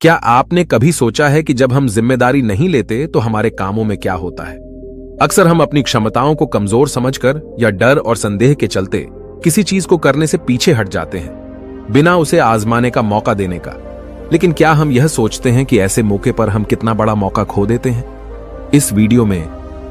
क्या आपने कभी सोचा है कि जब हम जिम्मेदारी नहीं लेते तो हमारे कामों में क्या होता है? अक्सर हम अपनी क्षमताओं को कमजोर समझकर या डर और संदेह के चलते किसी चीज को करने से पीछे हट जाते हैं, बिना उसे आजमाने का मौका देने का। लेकिन क्या हम यह सोचते हैं कि ऐसे मौके पर हम कितना बड़ा मौका खो देते हैं? इस वीडियो में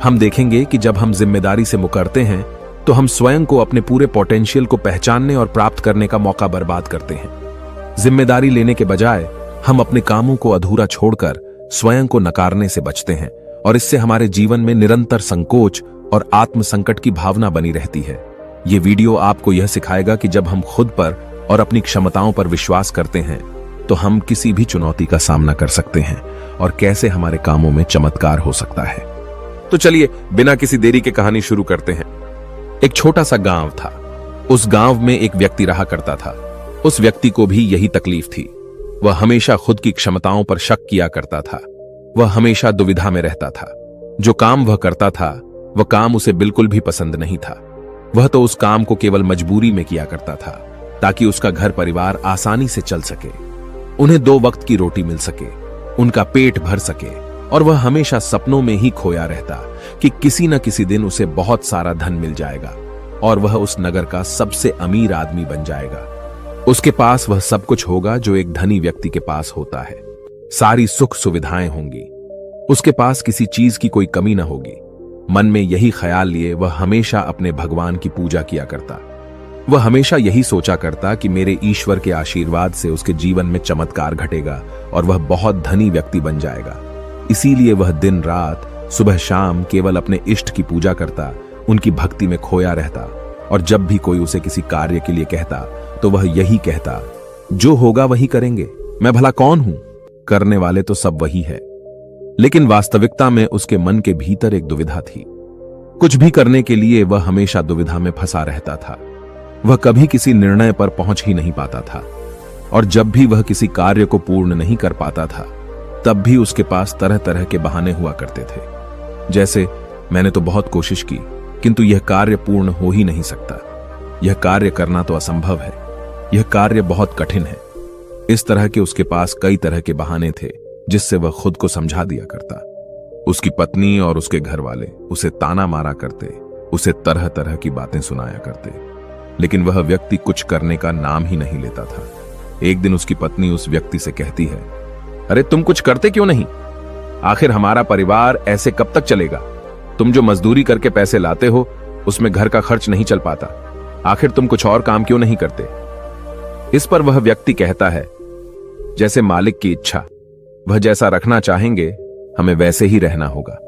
हम देखेंगे कि जब हम जिम्मेदारी से मुकरते हैं तो हम स्वयं को अपने पूरे पोटेंशियल को पहचानने और प्राप्त करने का मौका बर्बाद करते हैं। जिम्मेदारी लेने के बजाय हम अपने कामों को अधूरा छोड़कर स्वयं को नकारने से बचते हैं और इससे हमारे जीवन में निरंतर संकोच और आत्म संकट की भावना बनी रहती है। ये वीडियो आपको यह सिखाएगा कि जब हम खुद पर और अपनी क्षमताओं पर विश्वास करते हैं तो हम किसी भी चुनौती का सामना कर सकते हैं और कैसे हमारे कामों में चमत्कार हो सकता है। तो चलिए बिना किसी देरी के कहानी शुरू करते हैं। एक छोटा सा गांव था। उस गांव में एक व्यक्ति रहा करता था। उस व्यक्ति को भी यही तकलीफ थी। वह हमेशा खुद की क्षमताओं पर शक किया करता था। वह हमेशा दुविधा में रहता था। जो काम वह करता था वह काम उसे बिल्कुल भी पसंद नहीं था। वह तो उस काम को केवल मजबूरी में किया करता था ताकि उसका घर परिवार आसानी से चल सके, उन्हें 2 वक्त की रोटी मिल सके, उनका पेट भर सके। और वह हमेशा सपनों में ही खोया रहता कि किसी न किसी दिन उसे बहुत सारा धन मिल जाएगा और वह उस नगर का सबसे अमीर आदमी बन जाएगा। उसके पास वह सब कुछ होगा जो एक धनी व्यक्ति के पास होता है। सारी सुख सुविधाएं होंगी। उसके पास किसी चीज की कोई कमी न होगी। मन में यही ख्याल लिए वह हमेशा अपने भगवान की पूजा किया करता। वह हमेशा यही सोचा करता कि मेरे ईश्वर के आशीर्वाद से उसके जीवन में चमत्कार घटेगा और वह बहुत धनी व्यक्ति बन जाएगा। इसीलिए वह दिन रात सुबह शाम केवल अपने इष्ट की पूजा करता, उनकी भक्ति में खोया रहता। और जब भी कोई उसे किसी कार्य के लिए कहता तो वह यही कहता, जो होगा वही करेंगे, मैं भला कौन हूं, करने वाले तो सब वही है। लेकिन वास्तविकता में उसके मन के भीतर एक दुविधा थी। कुछ भी करने के लिए वह हमेशा दुविधा में फंसा रहता था। वह कभी किसी निर्णय पर पहुंच ही नहीं पाता था और जब भी वह किसी कार्य को पूर्ण नहीं कर पाता था तब भी उसके पास तरह तरह के बहाने हुआ करते थे। जैसे, मैंने तो बहुत कोशिश की किंतु यह कार्य पूर्ण हो ही नहीं सकता, यह कार्य करना तो असंभव है, यह कार्य बहुत कठिन है। इस तरह के उसके पास कई तरह के बहाने थे जिससे वह खुद को समझा दिया करता। उसकी पत्नी और उसके घर वाले उसे ताना मारा करते, उसे तरह तरह की बातें सुनाया करते, लेकिन वह व्यक्ति कुछ करने का नाम ही नहीं लेता था। एक दिन उसकी पत्नी उस व्यक्ति से कहती है, अरे तुम कुछ करते क्यों नहीं? आखिर हमारा परिवार ऐसे कब तक चलेगा? तुम जो मजदूरी करके पैसे लाते हो उसमें घर का खर्च नहीं चल पाता। आखिर तुम कुछ और काम क्यों नहीं करते? इस पर वह व्यक्ति कहता है, जैसे मालिक की इच्छा, वह जैसा रखना चाहेंगे हमें वैसे ही रहना होगा।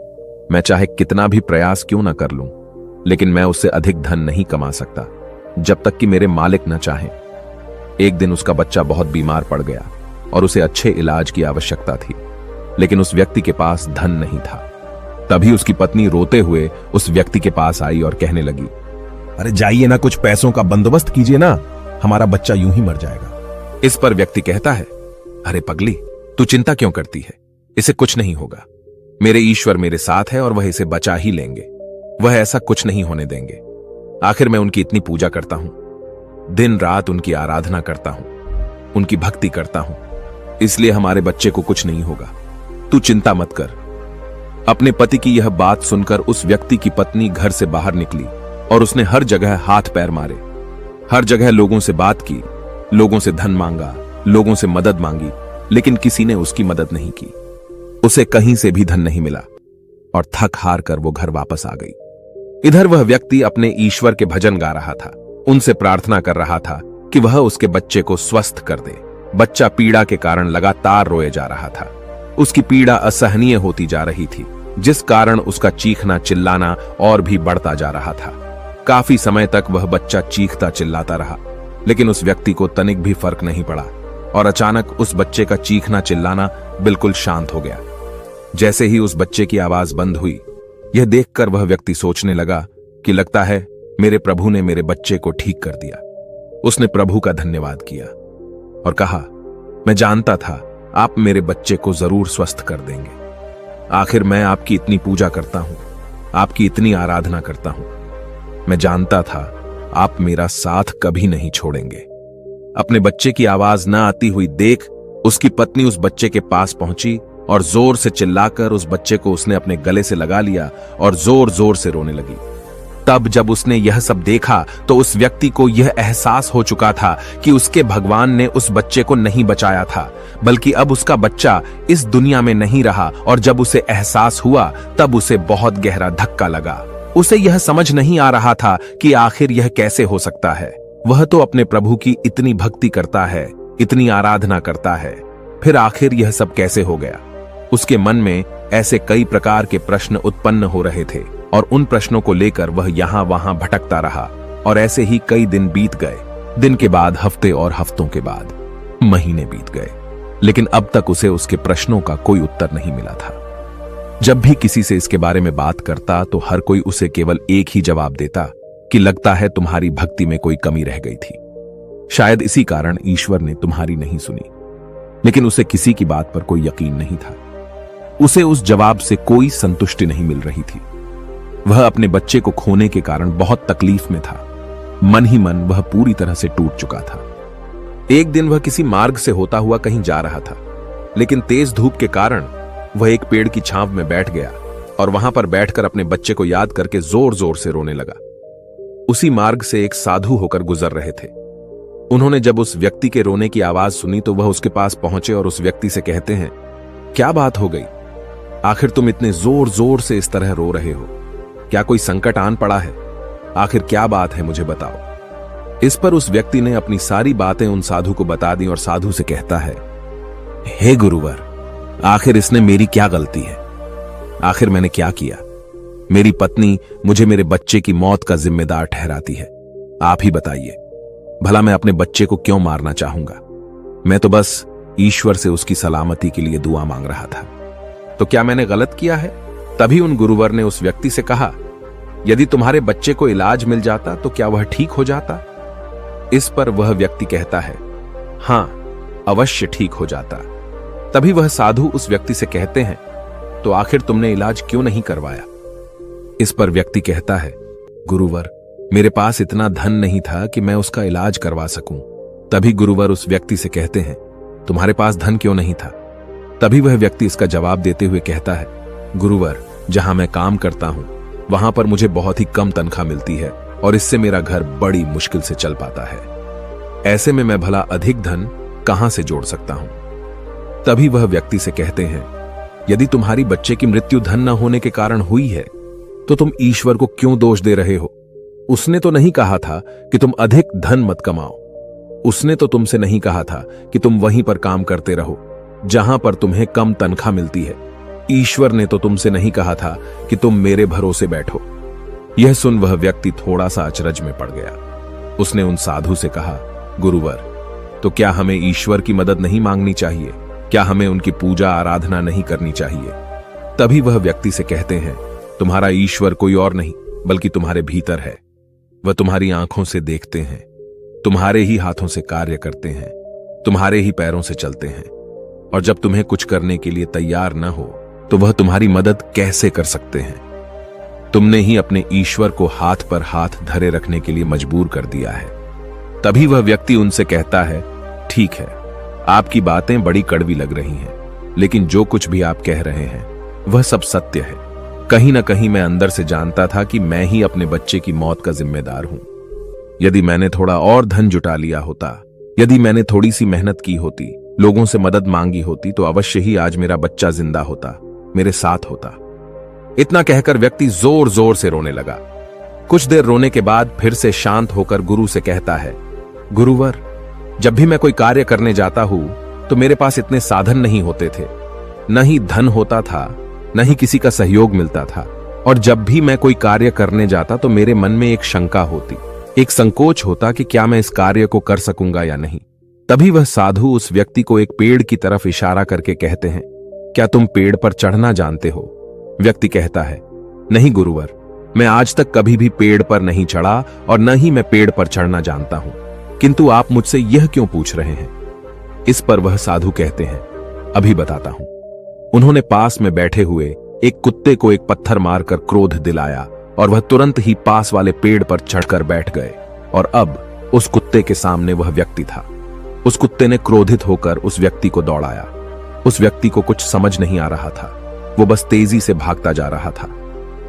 मैं चाहे कितना भी प्रयास क्यों ना कर लूं, लेकिन मैं उससे अधिक धन नहीं कमा सकता जब तक कि मेरे मालिक न चाहें। एक दिन उसका बच्चा बहुत बीमार पड़ गया और उसे अच्छे इलाज की आवश्यकता थी, लेकिन उस व्यक्ति के पास धन नहीं था। तभी उसकी पत्नी रोते हुए उस व्यक्ति के पास आई और कहने लगी, अरे जाइए ना, कुछ पैसों का बंदोबस्त कीजिए ना, हमारा बच्चा यूं ही मर जाएगा। इस पर व्यक्ति कहता है, अरे पगली, तू चिंता क्यों करती है? इसे कुछ नहीं होगा। मेरे ईश्वर मेरे साथ है और वह इसे बचा ही लेंगे। वह ऐसा कुछ नहीं होने देंगे। आखिर मैं उनकी इतनी पूजा करता हूं, दिन रात उनकी आराधना करता हूं, उनकी भक्ति करता हूं, इसलिए हमारे बच्चे को कुछ नहीं होगा। तू चिंता मत कर। अपने पति की यह बात सुनकर उस व्यक्ति की पत्नी घर से बाहर निकली और उसने हर जगह हाथ पैर मारे, हर जगह लोगों से बात की, लोगों से धन मांगा, लोगों से मदद मांगी, लेकिन किसी ने उसकी मदद नहीं की। उसे कहीं से भी धन नहीं मिला और थक हार कर वो घर वापस आ गई। इधर वह व्यक्ति अपने ईश्वर के भजन गा रहा था, उनसे प्रार्थना कर रहा था कि वह उसके बच्चे को स्वस्थ कर दे। बच्चा पीड़ा के कारण लगातार रोए जा रहा था। उसकी पीड़ा असहनीय होती जा रही थी, जिस कारण उसका चीखना चिल्लाना और भी बढ़ता जा रहा था। काफी समय तक वह बच्चा चीखता चिल्लाता रहा, लेकिन उस व्यक्ति को तनिक भी फर्क नहीं पड़ा और अचानक उस बच्चे का चीखना चिल्लाना बिल्कुल शांत हो गया। जैसे ही उस बच्चे की आवाज बंद हुई, यह देखकर वह व्यक्ति सोचने लगा कि लगता है मेरे प्रभु ने मेरे बच्चे को ठीक कर दिया। उसने प्रभु का धन्यवाद किया और कहा, मैं जानता था आप मेरे बच्चे को जरूर स्वस्थ कर देंगे। आखिर मैं आपकी इतनी पूजा करता हूं, आपकी इतनी आराधना करता हूं। मैं जानता था आप मेरा साथ कभी नहीं छोड़ेंगे। अपने बच्चे की आवाज न आती हुई देख उसकी पत्नी उस बच्चे के पास पहुंची और जोर से चिल्लाकर उस बच्चे को उसने अपने गले से लगा लिया और जोर जोर से रोने लगी। तब जब उसने यह सब देखा तो उस व्यक्ति को यह एहसास हो चुका था कि उसके भगवान ने उस बच्चे को नहीं बचाया था, बल्कि अब उसका बच्चा इस दुनिया में नहीं रहा। और जब उसे एहसास हुआ तब उसे बहुत गहरा धक्का लगा। उसे यह समझ नहीं आ रहा था कि आखिर यह कैसे हो सकता है। वह तो अपने प्रभु की इतनी भक्ति करता है, इतनी आराधना करता है, फिर आखिर यह सब कैसे हो गया। उसके मन में ऐसे कई प्रकार के प्रश्न उत्पन्न हो रहे थे और उन प्रश्नों को लेकर वह यहां वहां भटकता रहा। और ऐसे ही कई दिन बीत गए। दिन के बाद हफ्ते और हफ्तों के बाद महीने बीत गए, लेकिन अब तक उसे उसके प्रश्नों का कोई उत्तर नहीं मिला था। जब भी किसी से इसके बारे में बात करता तो हर कोई उसे केवल एक ही जवाब देता कि लगता है तुम्हारी भक्ति में कोई कमी रह गई थी। शायद इसी कारण ईश्वर ने तुम्हारी नहीं सुनी। लेकिन उसे किसी की बात पर कोई यकीन नहीं था। उसे उस जवाब से कोई संतुष्टि नहीं मिल रही थी। वह अपने बच्चे को खोने के कारण बहुत तकलीफ में था। मन ही मन वह पूरी तरह से टूट चुका था। एक दिन वह किसी मार्ग से होता हुआ कहीं जा रहा था, लेकिन तेज धूप के कारण वह एक पेड़ की छांव में बैठ गया और वहां पर बैठकर अपने बच्चे को याद करके जोर जोर से रोने लगा। उसी मार्ग से एक साधु होकर गुजर रहे थे। उन्होंने जब उस व्यक्ति के रोने की आवाज सुनी तो वह उसके पास पहुंचे और उस व्यक्ति से कहते हैं, क्या बात हो गई? आखिर तुम इतने जोर जोर से इस तरह रो रहे हो? क्या कोई संकट आन पड़ा है? आखिर क्या बात है, मुझे बताओ। इस पर उस व्यक्ति ने अपनी सारी बातें उन साधु को बता दी और साधु से कहता है, हे गुरुवर, आखिर इसने मेरी क्या गलती है? आखिर मैंने क्या किया? मेरी पत्नी मुझे मेरे बच्चे की मौत का जिम्मेदार ठहराती है। आप ही बताइए, भला मैं अपने बच्चे को क्यों मारना चाहूंगा? मैं तो बस ईश्वर से उसकी सलामती के लिए दुआ मांग रहा था। तो क्या मैंने गलत किया है? तभी उन गुरुवर ने उस व्यक्ति से कहा, यदि तुम्हारे बच्चे को इलाज मिल जाता तो क्या वह ठीक हो जाता? इस पर वह व्यक्ति कहता है, हां, अवश्य ठीक हो जाता। तभी वह साधु उस व्यक्ति से कहते हैं, तो आखिर तुमने इलाज क्यों नहीं करवाया? इस पर व्यक्ति कहता है, गुरुवर, मेरे पास इतना धन नहीं था कि मैं उसका इलाज करवा सकूं। तभी गुरुवर उस व्यक्ति से कहते हैं, तुम्हारे पास धन क्यों नहीं था? तभी वह व्यक्ति इसका जवाब देते हुए कहता है, गुरुवर, जहां मैं काम करता हूं वहां पर मुझे बहुत ही कम तनख्वाह मिलती है और इससे मेरा घर बड़ी मुश्किल से चल पाता है। ऐसे में मैं भला अधिक धन कहां से जोड़ सकता हूं? तभी वह व्यक्ति से कहते हैं, यदि तुम्हारी बच्चे की मृत्यु धन न होने के कारण हुई है तो तुम ईश्वर को क्यों दोष दे रहे हो? उसने तो नहीं कहा था कि तुम अधिक धन मत कमाओ। उसने तो तुमसे नहीं कहा था कि तुम वहीं पर काम करते रहो जहां पर तुम्हें कम तनख्वाह मिलती है। ईश्वर ने तो तुमसे नहीं कहा था कि तुम मेरे भरोसे बैठो। यह सुन वह व्यक्ति थोड़ा सा अचरज में पड़ गया। उसने उन साधु से कहा, गुरुवर, तो क्या हमें ईश्वर की मदद नहीं मांगनी चाहिए? क्या हमें उनकी पूजा आराधना नहीं करनी चाहिए? तभी वह व्यक्ति से कहते हैं, तुम्हारा ईश्वर कोई और नहीं बल्कि तुम्हारे भीतर है। वह तुम्हारी आंखों से देखते हैं, तुम्हारे ही हाथों से कार्य करते हैं, तुम्हारे ही पैरों से चलते हैं, और जब तुम्हें कुछ करने के लिए तैयार न हो तो वह तुम्हारी मदद कैसे कर सकते हैं? तुमने ही अपने ईश्वर को हाथ पर हाथ धरे रखने के लिए मजबूर कर दिया है। तभी वह व्यक्ति उनसे कहता है, ठीक है, आपकी बातें बड़ी कड़वी लग रही हैं, लेकिन जो कुछ भी आप कह रहे हैं वह सब सत्य है। कहीं ना कहीं मैं अंदर से जानता था कि मैं ही अपने बच्चे की मौत का जिम्मेदार हूं। यदि मैंने थोड़ा और धन जुटा लिया होता, यदि मैंने थोड़ी सी मेहनत की होती, लोगों से मदद मांगी होती, तो अवश्य ही आज मेरा बच्चा जिंदा होता, मेरे साथ होता। इतना कहकर व्यक्ति जोर जोर से रोने लगा। कुछ देर रोने के बाद फिर से शांत होकर गुरु से कहता है, गुरुवर, जब भी मैं कोई कार्य करने जाता हूं तो मेरे पास इतने साधन नहीं होते थे, न ही धन होता था, न ही किसी का सहयोग मिलता था, और जब भी मैं कोई कार्य करने जाता तो मेरे मन में एक शंका होती, एक संकोच होता कि क्या मैं इस कार्य को कर सकूंगा या नहीं। तभी वह साधु उस व्यक्ति को एक पेड़ की तरफ इशारा करके कहते हैं, क्या तुम पेड़ पर चढ़ना जानते हो? व्यक्ति कहता है, नहीं गुरुवर, मैं आज तक कभी भी पेड़ पर नहीं चढ़ा और न ही मैं पेड़ पर चढ़ना जानता हूं, किंतु आप मुझसे यह क्यों पूछ रहे हैं? इस पर वह साधु कहते हैं, अभी बताता हूं। उन्होंने पास में बैठे हुए एक कुत्ते को एक पत्थर मारकर क्रोध दिलाया और वह तुरंत ही पास वाले पेड़ पर चढ़कर बैठ गए, और अब उस कुत्ते के सामने वह व्यक्ति था। उस कुत्ते ने क्रोधित होकर उस व्यक्ति को दौड़ाया। उस व्यक्ति को कुछ समझ नहीं आ रहा था, वो बस तेजी से भागता जा रहा था।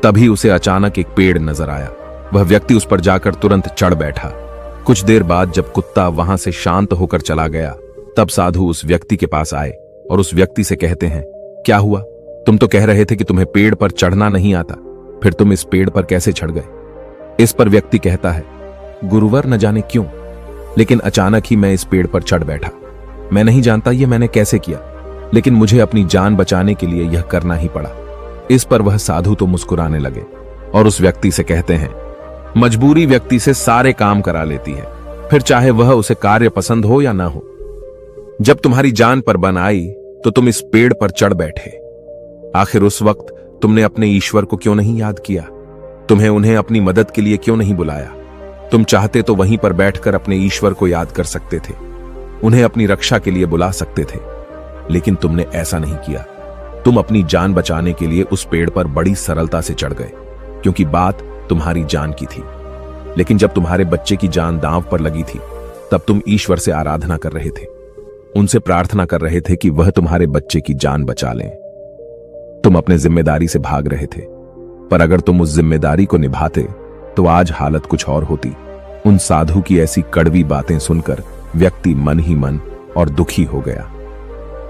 तभी उसे अचानक एक पेड़ नजर आया। वह व्यक्ति उस पर जाकर तुरंत चढ़ बैठा। कुछ देर बाद जब कुत्ता वहां से शांत होकर चला गया, तब साधु उस व्यक्ति के पास आए और उस व्यक्ति से कहते हैं, क्या हुआ? तुम तो कह रहे थे कि तुम्हें पेड़ पर चढ़ना नहीं आता, फिर तुम इस पेड़ पर कैसे चढ़ गए? इस पर व्यक्ति कहता है, गुरुवर न जाने क्यों, लेकिन अचानक ही मैं इस पेड़ पर चढ़ बैठा। मैं नहीं जानता ये मैंने कैसे किया, लेकिन मुझे अपनी जान बचाने के लिए यह करना ही पड़ा। इस पर वह साधु तो मुस्कुराने लगे और उस व्यक्ति से कहते हैं, मजबूरी व्यक्ति से सारे काम करा लेती है, फिर चाहे वह उसे कार्य पसंद हो या ना हो। जब तुम्हारी जान पर बन आई तो तुम इस पेड़ पर चढ़ बैठे। आखिर उस वक्त तुमने अपने ईश्वर को क्यों नहीं याद किया? तुम्हें उन्हें अपनी मदद के लिए क्यों नहीं बुलाया? तुम चाहते तो वहीं पर बैठकर अपने ईश्वर को याद कर सकते थे, उन्हें अपनी रक्षा के लिए बुला सकते थे, लेकिन तुमने ऐसा नहीं किया। तुम अपनी जान बचाने के लिए उस पेड़ पर बड़ी सरलता से चढ़ गए, क्योंकि बात तुम्हारी जान की थी। लेकिन जब तुम्हारे बच्चे की जान दांव पर लगी थी, तब तुम ईश्वर से आराधना कर रहे थे, उनसे प्रार्थना कर रहे थे कि वह तुम्हारे बच्चे की जान बचा लें। तुम अपने जिम्मेदारी से भाग रहे थे, पर अगर तुम उस जिम्मेदारी को निभाते तो आज हालत कुछ और होती। उन साधु की ऐसी कड़वी बातें सुनकर व्यक्ति मन ही मन और दुखी हो गया।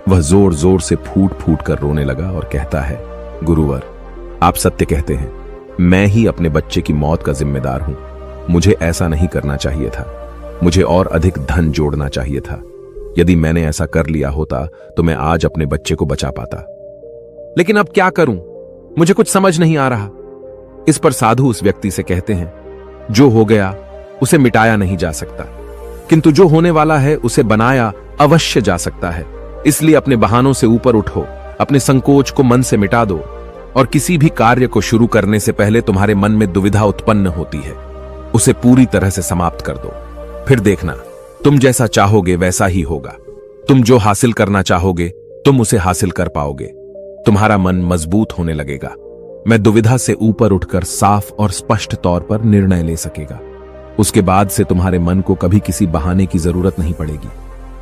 वह जोर जोर से फूट फूट कर रोने लगा और कहता है, गुरुवर, आप सत्य कहते हैं, मैं ही अपने बच्चे की मौत का जिम्मेदार हूं। मुझे ऐसा नहीं करना चाहिए था, मुझे और अधिक धन जोड़ना चाहिए था। यदि मैंने ऐसा कर लिया होता तो मैं आज अपने बच्चे को बचा पाता, लेकिन अब क्या करूं? मुझे कुछ समझ नहीं आ रहा। इस पर साधु उस व्यक्ति से कहते हैं, जो हो गया उसे मिटाया नहीं जा सकता, किंतु जो होने वाला है उसे बनाया अवश्य जा सकता है। इसलिए अपने बहानों से ऊपर उठो, अपने संकोच को मन से मिटा दो, और किसी भी कार्य को शुरू करने से पहले तुम्हारे मन में दुविधा उत्पन्न होती है, उसे पूरी तरह से समाप्त कर दो। फिर देखना, तुम जैसा चाहोगे वैसा ही होगा। तुम जो हासिल करना चाहोगे तुम उसे हासिल कर पाओगे। तुम्हारा मन मजबूत होने लगेगा। मैं दुविधा से ऊपर उठकर साफ और स्पष्ट तौर पर निर्णय ले सकेगा। उसके बाद से तुम्हारे मन को कभी किसी बहाने की जरूरत नहीं पड़ेगी।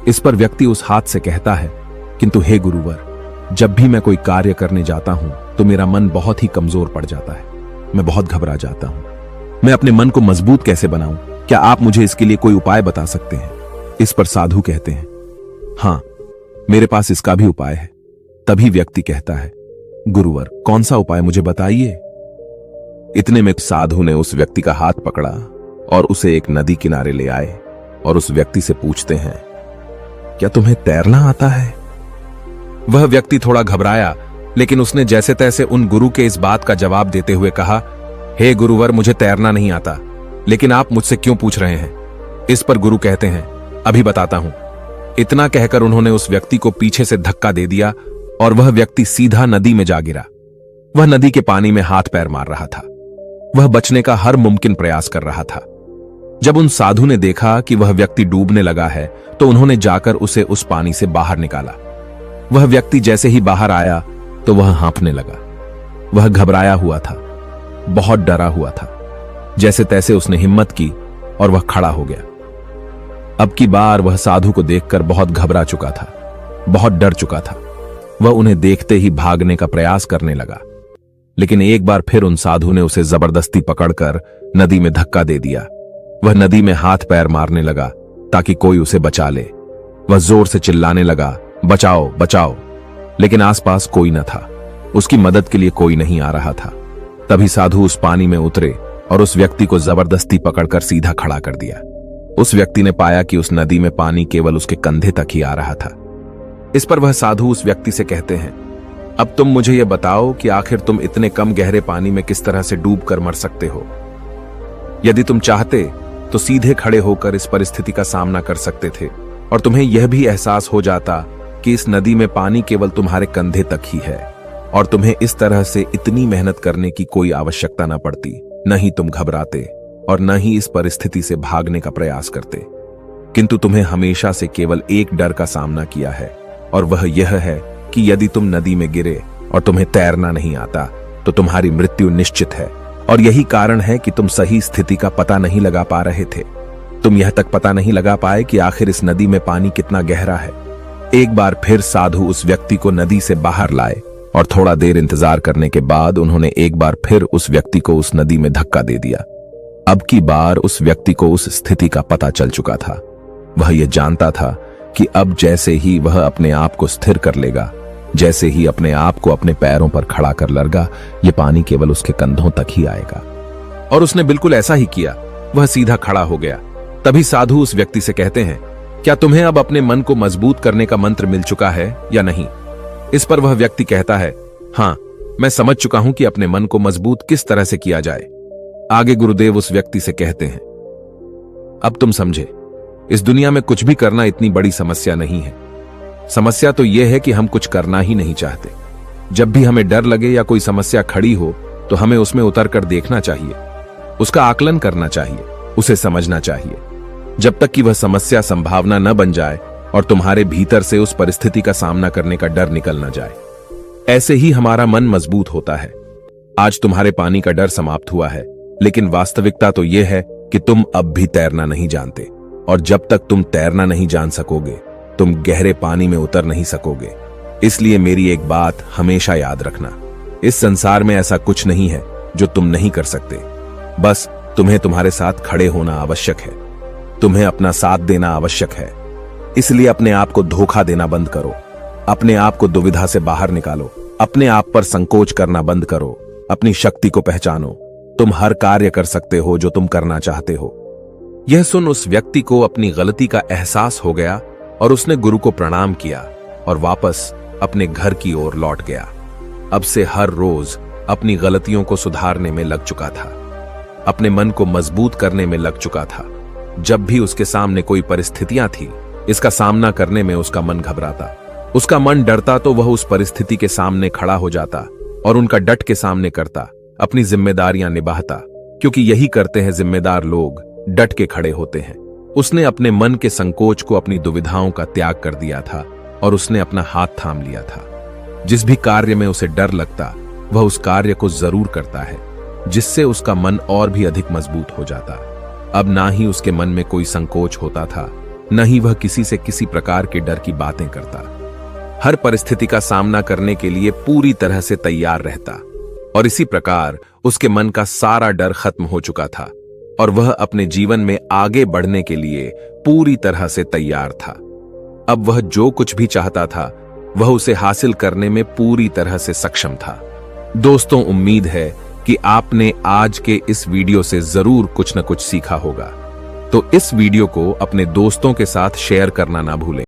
इस पर व्यक्ति उस हाथ से कहता है, किंतु हे गुरुवर, जब भी मैं कोई कार्य करने जाता हूं तो मेरा मन बहुत ही कमजोर पड़ जाता है। मैं बहुत घबरा जाता हूं। मैं अपने मन को मजबूत कैसे बनाऊं? क्या आप मुझे इसके लिए कोई उपाय बता सकते हैं? इस पर साधु कहते हैं, हां, मेरे पास इसका भी उपाय है। तभी व्यक्ति कहता है, गुरुवर, कौन सा उपाय, मुझे बताइए। इतने में साधु ने उस व्यक्ति का हाथ पकड़ा और उसे एक नदी किनारे ले आए और उस व्यक्ति से पूछते हैं, क्या तुम्हें तैरना आता है? वह व्यक्ति थोड़ा घबराया, लेकिन उसने जैसे तैसे उन गुरु के इस बात का जवाब देते हुए कहा, हे गुरुवर, मुझे तैरना नहीं आता, लेकिन आप मुझसे क्यों पूछ रहे हैं? इस पर गुरु कहते हैं, अभी बताता हूं। इतना कहकर उन्होंने उस व्यक्ति को पीछे से धक्का दे दिया और वह व्यक्ति सीधा नदी में जा गिरा। वह नदी के पानी में हाथ पैर मार रहा था। वह बचने का हर मुमकिन प्रयास कर रहा था। जब उन साधु ने देखा कि वह व्यक्ति डूबने लगा है तो उन्होंने जाकर उसे उस पानी से बाहर निकाला। वह व्यक्ति जैसे ही बाहर आया तो वह हाँफने लगा। वह घबराया हुआ था, बहुत डरा हुआ था। जैसे तैसे उसने हिम्मत की और वह खड़ा हो गया। अब की बार वह साधु को देखकर बहुत घबरा चुका था, बहुत डर चुका था। वह उन्हें देखते ही भागने का प्रयास करने लगा, लेकिन एक बार फिर उन साधु ने उसे जबरदस्ती पकड़कर नदी में धक्का दे दिया। वह नदी में हाथ पैर मारने लगा ताकि कोई उसे बचा ले। वह जोर से चिल्लाने लगा, बचाओ बचाओ, लेकिन आसपास कोई न था। उसकी मदद के लिए कोई नहीं आ रहा था। तभी साधु उस पानी में उतरे और उस व्यक्ति को जबरदस्ती पकड़कर सीधा खड़ा कर दिया। उस व्यक्ति ने पाया कि उस नदी में पानी केवल उसके कंधे तक ही आ रहा था। इस पर वह साधु उस व्यक्ति से कहते हैं, अब तुम मुझे यह बताओ कि आखिर तुम इतने कम गहरे पानी में किस तरह से डूब कर मर सकते हो? यदि तुम चाहते तो सीधे खड़े होकर इस परिस्थिति का सामना कर सकते थे और तुम्हें यह भी एहसास हो जाता कि इस नदी में पानी केवल तुम्हारे कंधे तक ही है और तुम्हें इस तरह से इतनी मेहनत करने की कोई आवश्यकता न पड़ती। न ही तुम घबराते और न ही इस परिस्थिति से भागने का प्रयास करते। किंतु तुम्हें हमेशा से केवल एक डर का सामना किया है, और वह यह है कि यदि तुम नदी में गिरे और तुम्हें तैरना नहीं आता तो तुम्हारी मृत्यु निश्चित है। और यही कारण है कि तुम सही स्थिति का पता नहीं लगा पा रहे थे। तुम यह तक पता नहीं लगा पाए कि आखिर इस नदी में पानी कितना गहरा है। एक बार फिर साधु उस व्यक्ति को नदी से बाहर लाए और थोड़ा देर इंतजार करने के बाद उन्होंने एक बार फिर उस व्यक्ति को उस नदी में धक्का दे दिया। अब की बार उस व्यक्ति को उस स्थिति का पता चल चुका था। वह यह जानता था कि अब जैसे ही वह अपने आप को स्थिर कर लेगा, जैसे ही अपने आप को अपने पैरों पर खड़ा कर लेगा, यह पानी केवल उसके कंधों तक ही आएगा। और उसने बिल्कुल ऐसा ही किया। वह सीधा खड़ा हो गया। तभी साधु उस व्यक्ति से कहते हैं, क्या तुम्हें अब अपने मन को मजबूत करने का मंत्र मिल चुका है या नहीं? इस पर वह व्यक्ति कहता है, हाँ, मैं समझ चुका हूं कि अपने मन को मजबूत किस तरह से किया जाए। आगे गुरुदेव उस व्यक्ति से कहते हैं, अब तुम समझे, इस दुनिया में कुछ भी करना इतनी बड़ी समस्या नहीं है। समस्या तो यह है कि हम कुछ करना ही नहीं चाहते। जब भी हमें डर लगे या कोई समस्या खड़ी हो तो हमें उसमें उतर कर देखना चाहिए, उसका आकलन करना चाहिए, उसे समझना चाहिए, जब तक कि वह समस्या संभावना न बन जाए और तुम्हारे भीतर से उस परिस्थिति का सामना करने का डर निकल न जाए। ऐसे ही हमारा मन मजबूत होता है। आज तुम्हारे पानी का डर समाप्त हुआ है, लेकिन वास्तविकता तो यह है कि तुम अब भी तैरना नहीं जानते, और जब तक तुम तैरना नहीं जान सकोगे तुम गहरे पानी में उतर नहीं सकोगे। इसलिए मेरी एक बात हमेशा याद रखना, इस संसार में ऐसा कुछ नहीं है जो तुम नहीं कर सकते। बस तुम्हें तुम्हारे साथ खड़े होना आवश्यक है, तुम्हें अपना साथ देना आवश्यक है। इसलिए अपने आप को धोखा देना बंद करो, अपने आप को दुविधा से बाहर निकालो, अपने आप पर संकोच करना बंद करो, अपनी शक्ति को पहचानो। तुम हर कार्य कर सकते हो जो तुम करना चाहते हो। यह सुन उस व्यक्ति को अपनी गलती का एहसास हो गया और उसने गुरु को प्रणाम किया और वापस अपने घर की ओर लौट गया। अब से हर रोज अपनी गलतियों को सुधारने में लग चुका था, अपने मन को मजबूत करने में लग चुका था। जब भी उसके सामने कोई परिस्थितियां थी, इसका सामना करने में उसका मन घबराता, उसका मन डरता, तो वह उस परिस्थिति के सामने खड़ा हो जाता और उनका डट के सामने करता, अपनी जिम्मेदारियां निभाता, क्योंकि यही करते हैं जिम्मेदार लोग, डट के खड़े होते हैं। उसने अपने मन के संकोच को, अपनी दुविधाओं का त्याग कर दिया था और उसने अपना हाथ थाम लिया था। जिस भी कार्य में उसे डर लगता वह उस कार्य को जरूर करता है, जिससे उसका मन और भी अधिक मजबूत हो जाता। अब ना ही उसके मन में कोई संकोच होता था, न ही वह किसी से किसी प्रकार के डर की बातें करता। हर परिस्थिति का सामना करने के लिए पूरी तरह से तैयार रहता और इसी प्रकार उसके मन का सारा डर खत्म हो चुका था और वह अपने जीवन में आगे बढ़ने के लिए पूरी तरह से तैयार था। अब वह जो कुछ भी चाहता था वह उसे हासिल करने में पूरी तरह से सक्षम था। दोस्तों, उम्मीद है कि आपने आज के इस वीडियो से जरूर कुछ न कुछ सीखा होगा। तो इस वीडियो को अपने दोस्तों के साथ शेयर करना ना भूलें